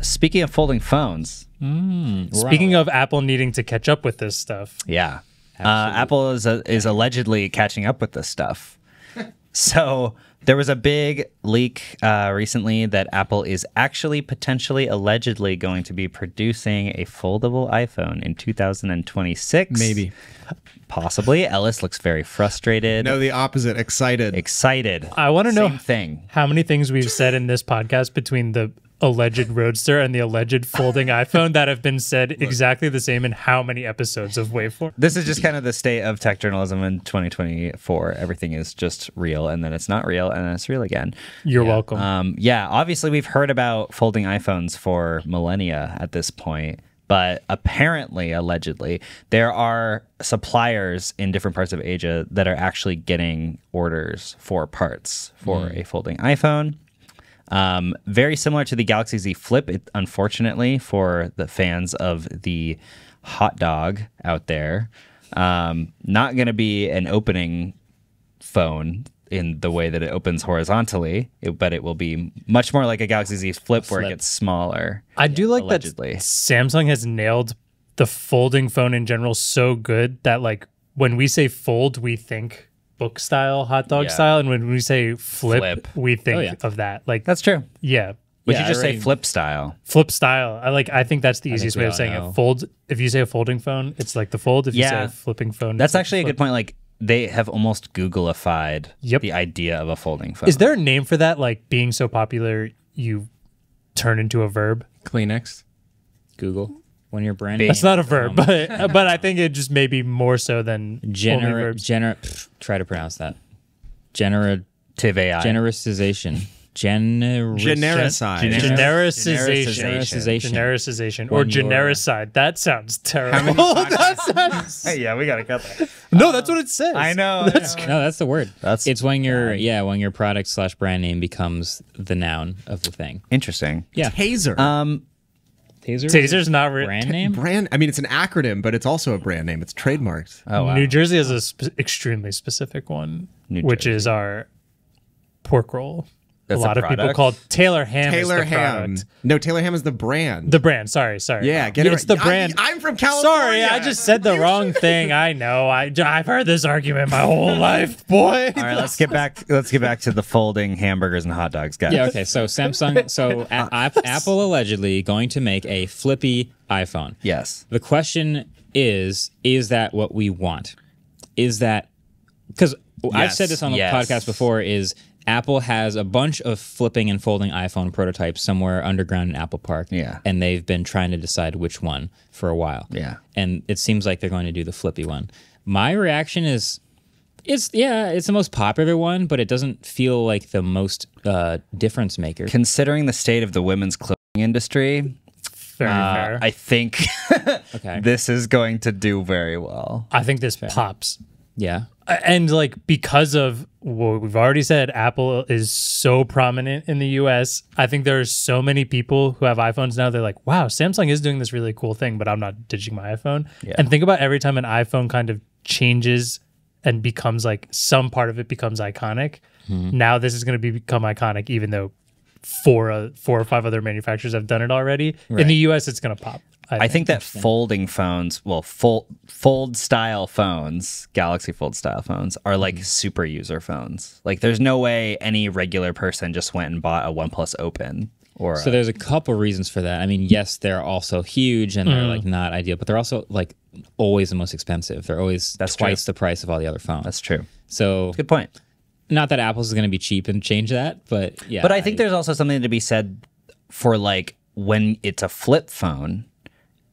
speaking of folding phones, Speaking of Apple needing to catch up with this stuff. yeah, Apple is allegedly catching up with this stuff. So there was a big leak recently that Apple is actually potentially allegedly going to be producing a foldable iPhone in 2026. Maybe. Possibly. Ellis looks very frustrated. No, the opposite. Excited. Excited. I want to know thing. how many things we've said in this podcast between the alleged Roadster and the alleged folding iPhone that have been said exactly the same in how many episodes of Waveform. This is just kind of the state of tech journalism in 2024. Everything is just real, and then it's not real, and then it's real again. You're welcome. Yeah, obviously we've heard about folding iPhones for millennia at this point, but apparently, allegedly, there are suppliers in different parts of Asia that are actually getting orders for parts for a folding iPhone. Very similar to the Galaxy Z Flip, unfortunately, for the fans of the hot dog out there. Not going to be an opening phone in the way that it opens horizontally, but it will be much more like a Galaxy Z Flip where it gets smaller. I do like allegedly. that Samsung has nailed the folding phone in general so good that, like, when we say fold, we think book style, hot dog style, and when we say flip. we think of that. Like, That's true. yeah. We should just say flip style. Flip style. I think that's the easiest way of saying it. Fold. If you say a folding phone, it's like the fold. If you say a flipping phone, That's actually a good point. Like, they have almost Googleified the idea of a folding phone. Is there a name for that? Like, being so popular, you turn into a verb? Kleenex. Google. When you're brand That's not a verb, but I think it just may be more so than only verbs. Try to pronounce that. Generative AI. Genericization. Genericization. Genericization. Or genericide. That sounds terrible. Hey, yeah, we gotta cut that. No, that's what it says. I know. No, that's the word. It's when your when your product / brand name becomes the noun of the thing. Interesting. Yeah. Taser. Taser's not brand name. I mean, it's an acronym, but it's also a brand name. It's trademarked. Oh, wow. New Jersey has a extremely specific one, which is our pork roll. That's a lot of people call Taylor Ham. Taylor is the Ham. product. No, Taylor Ham is the brand. The brand. Sorry. Yeah, it's the brand. I'm from California. Sorry, I just said the wrong thing. I know. I've heard this argument my whole life, boy. All right, let's get back to the folding hamburgers and hot dogs, guys. Yeah. Okay. So Samsung. Apple allegedly going to make a flippy iPhone. Yes. The question is that what we want? Is that because I've said this on the podcast before? Is Apple has a bunch of flipping and folding iPhone prototypes somewhere underground in Apple Park. Yeah. And they've been trying to decide which one for a while. Yeah. And it seems like they're going to do the flippy one. My reaction is, it's the most popular one, but it doesn't feel like the most difference maker. Considering the state of the women's clothing industry, Very fair. I think this is going to do very well. I think this pops. Yeah. And like, because of what we've already said, Apple is so prominent in the US. I think there's so many people who have iPhones now. They're like, wow, Samsung is doing this really cool thing, but I'm not ditching my iPhone. Yeah. And think about every time an iPhone kind of changes and becomes like, some part of it becomes iconic. Now this is going to become iconic, even though four or five other manufacturers have done it already. Right. In the US, it's going to pop. I think that folding phones, fold style phones, Galaxy Fold style phones, are like super user phones. Like, there's no way any regular person just went and bought a OnePlus Open. So there's a couple reasons for that. I mean, yes, they're also huge and they're like not ideal, but they're also like always the most expensive. They're always twice the price of all the other phones. That's true. So good point. Not that Apple's going to be cheap and change that, but yeah. But I think there's also something to be said for like when it's a flip phone.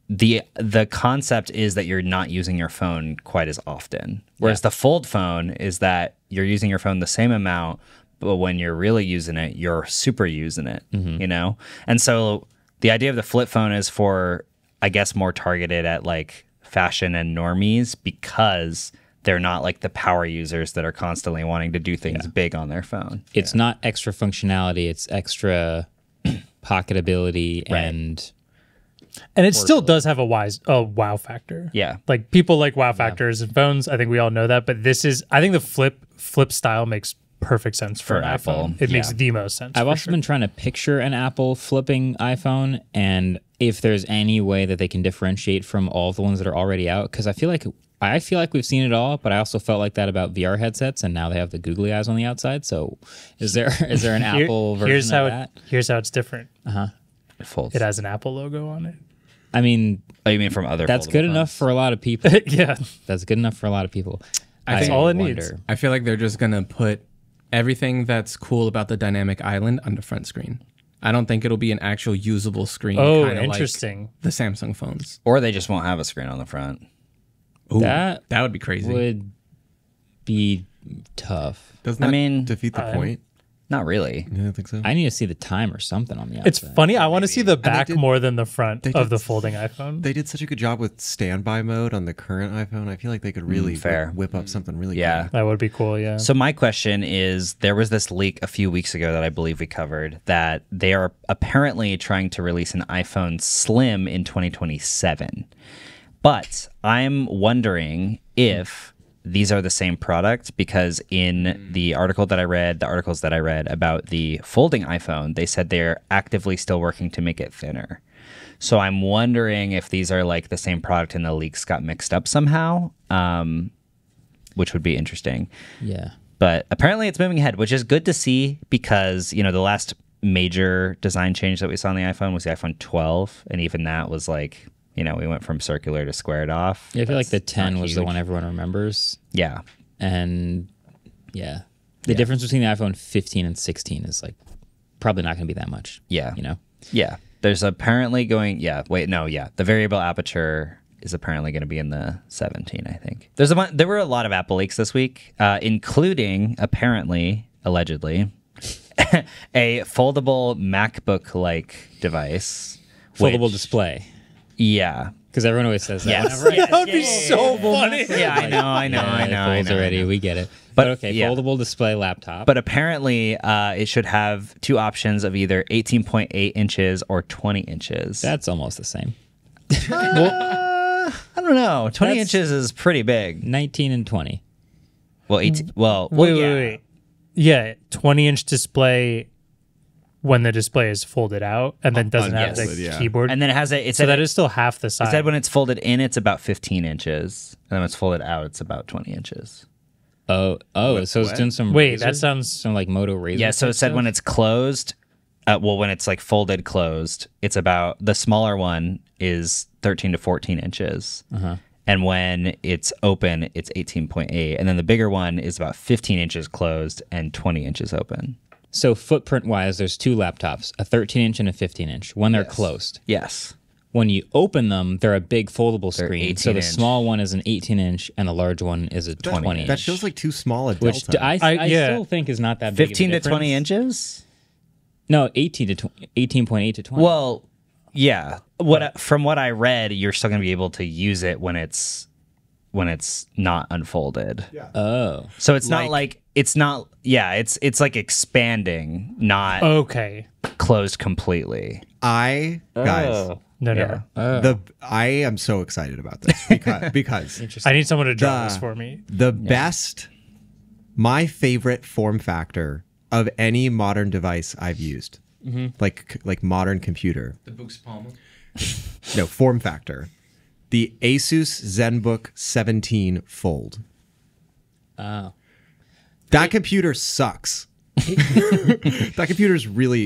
The concept is that you're not using your phone quite as often. Whereas the fold phone is that you're using your phone the same amount, but when you're really using it, you're super using it, you know? And so the idea of the flip phone is for, I guess, more targeted at like fashion and normies because they're not like the power users that are constantly wanting to do things big on their phone. It's not extra functionality, it's extra pocketability and it still does have a wow factor. Yeah. Like, people like wow factors in phones. I think we all know that. But I think the flip style makes perfect sense for an Apple. iPhone. It makes the most sense. I've for also sure. been trying to picture an Apple flipping iPhone, and if there's any way that they can differentiate from all the ones that are already out, because I feel like we've seen it all, but I also felt like that about VR headsets, and now they have the googly eyes on the outside. So, is there an Apple version of that? Here's how it's different. It folds. It has an Apple logo on it. I mean, Oh, you mean from other? that's foldable good phones? enough for a lot of people. Yeah, That's good enough for a lot of people. That's all it needs. I feel like they're just gonna put everything that's cool about the dynamic island on the front screen. I don't think it'll be an actual usable screen. Oh, kinda interesting. Like the Samsung phones. Or they just won't have a screen on the front. Ooh, That that would be crazy. would be tough. Doesn't I that mean, defeat the point? Not really. You don't think so? I need to see the time or something on the outside. It's funny. I want to see the back did- more than the front they of did the folding iPhone. They did such a good job with standby mode on the current iPhone. I feel like they could really fair. whip up something really Yeah. good. That would be cool. Yeah. So my question is, there was this leak a few weeks ago that I believe we covered that they are apparently trying to release an iPhone Slim in 2027. But I'm wondering if these are the same product, because in the articles that I read about the folding iPhone, they said they're actively still working to make it thinner. So I'm wondering if these are like the same product and the leaks got mixed up somehow, which would be interesting. Yeah. But apparently it's moving ahead, which is good to see, because, you know, the last major design change that we saw on the iPhone was the iPhone 12. And even that was like, you know, we went from circular to squared off. Yeah, I feel like the That's 10 not was the huge. one everyone remembers. Yeah. And yeah, the difference between the iPhone 15 and 16 is like probably not going to be that much. Yeah. You know? Yeah. There's apparently the variable aperture is apparently going to be in the 17, I think. There were a lot of Apple leaks this week, including allegedly, a foldable MacBook-like device. Foldable which- display. Yeah. Because everyone always says that. Yes. whenever I- That would be so funny. Yeah, I know. it folds already. We get it. But, But okay, yeah. foldable display laptop. But apparently, it should have two options of either 18.8 inches or 20 inches. That's almost the same. I don't know. 20 That's- inches is pretty big. 19 and 20. Well, 18. Well, Wait. Yeah, 20-inch display when the display is folded out and then doesn't have the unfolded, yeah. keyboard. And then it has a. It so said that is still half the It size. said when it's folded in, it's about 15 inches, and then when it's folded out, it's about 20 inches. So it's doing some. Wait, razor? that sounds- some like Moto Razor. Yeah. So it type said stuff? when it's closed. When it's like folded closed, it's about, the smaller one is 13 to 14 inches. And when it's open, it's 18.8. And then the bigger one is about 15 inches closed and 20 inches open. So footprint wise, there's two laptops, a 13-inch and a 15-inch. When they're Yes. closed. Yes. When you open them, they're a big foldable They're screen. So the 18-inch. small one is an 18-inch and the large one is a 20-inch. That feels like too small a which delta. I yeah. still think is not that big. 15 of a to 20 difference. inches? No, 18.8 to 20. Well, yeah. From what I read, you're still going to be able to use it when it's not unfolded. Yeah. Oh. So it's not like it's like expanding, not okay. closed completely. guys, No. I am so excited about this because I need someone to draw this for me. the best, my favorite form factor of any modern device I've used, like modern computer. The Book's Palm. No, form factor. The Asus ZenBook 17 Fold. Oh. That computer sucks. That computer's really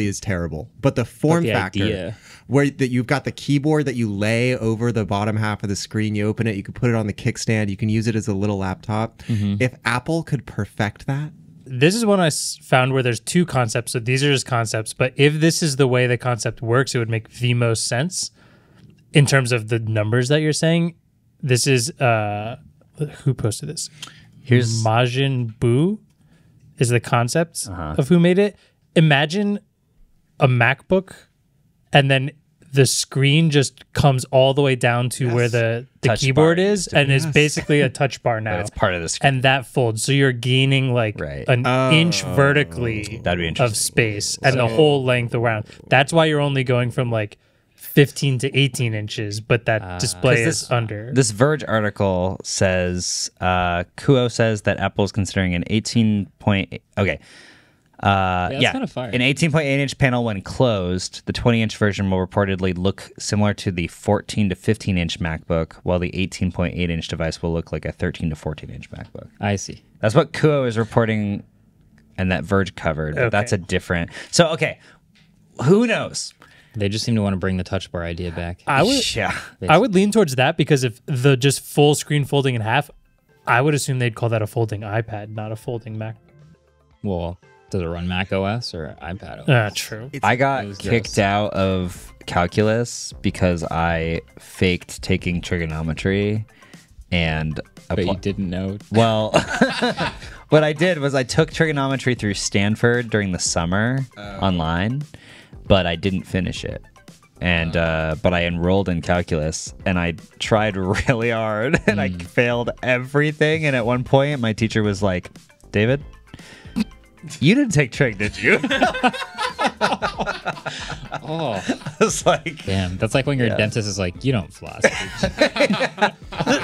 is terrible. But the form the factor, idea. where that you've got the keyboard that you lay over the bottom half of the screen, you open it, you can put it on the kickstand, you can use it as a little laptop. If Apple could perfect that, This is one I found where there's two concepts. So these are just concepts. But if this is the way the concept works, it would make the most sense in terms of the numbers that you're saying. This is who posted this? Here's Majin Buu is the concept of who made it. Imagine a MacBook and then the screen just comes all the way down to where the Touch keyboard bar is and is basically a touch bar now. it's part of the screen. And that folds. So you're gaining like Right. an inch vertically That'd be of interesting. space and the whole length around. That's why you're only going from like 15 to 18 inches, but that display is under. This Verge article says, Kuo says that Apple is considering an 18.8. Okay. That's kind of fire. An 18.8-inch panel when closed. The 20-inch version will reportedly look similar to the 14 to 15-inch MacBook, while the 18.8-inch device will look like a 13 to 14-inch MacBook. I see. That's what Kuo is reporting, and that Verge covered. But that's a different. So, okay, who knows? They just seem to want to bring the Touch Bar idea back. I would lean towards that, because if the just full screen folding in half, I would assume they'd call that a folding iPad, not a folding Mac. Well, does it run Mac OS or iPad OS? True. I got kicked out of calculus because I faked taking trigonometry, and but you didn't know. Well, what I did was I took trigonometry through Stanford during the summer online, but I didn't finish it. And but I enrolled in calculus, and I tried really hard, and I failed everything. And at one point, my teacher was like, "David, you didn't take trig, did you?" Oh, I was like, damn. That's like when your dentist is like, "You don't floss."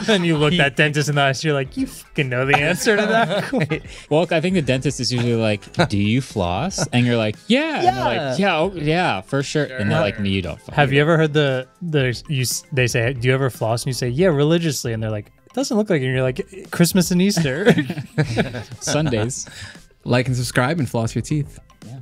And you look that dentist in the eyes, you're like, "You fucking know the answer to that." Well, I think the dentist is usually like, "Do you floss?" And you're like, "Yeah." And they're like, "Yeah, yeah, for sure." And they're like, "No, you don't." Have you ever heard they say, "Do you ever floss?" And you say, "Yeah, religiously." And they're like, "It doesn't look like it." And you're like, "Christmas and Easter." Sundays. Like and subscribe and floss your teeth. Yeah.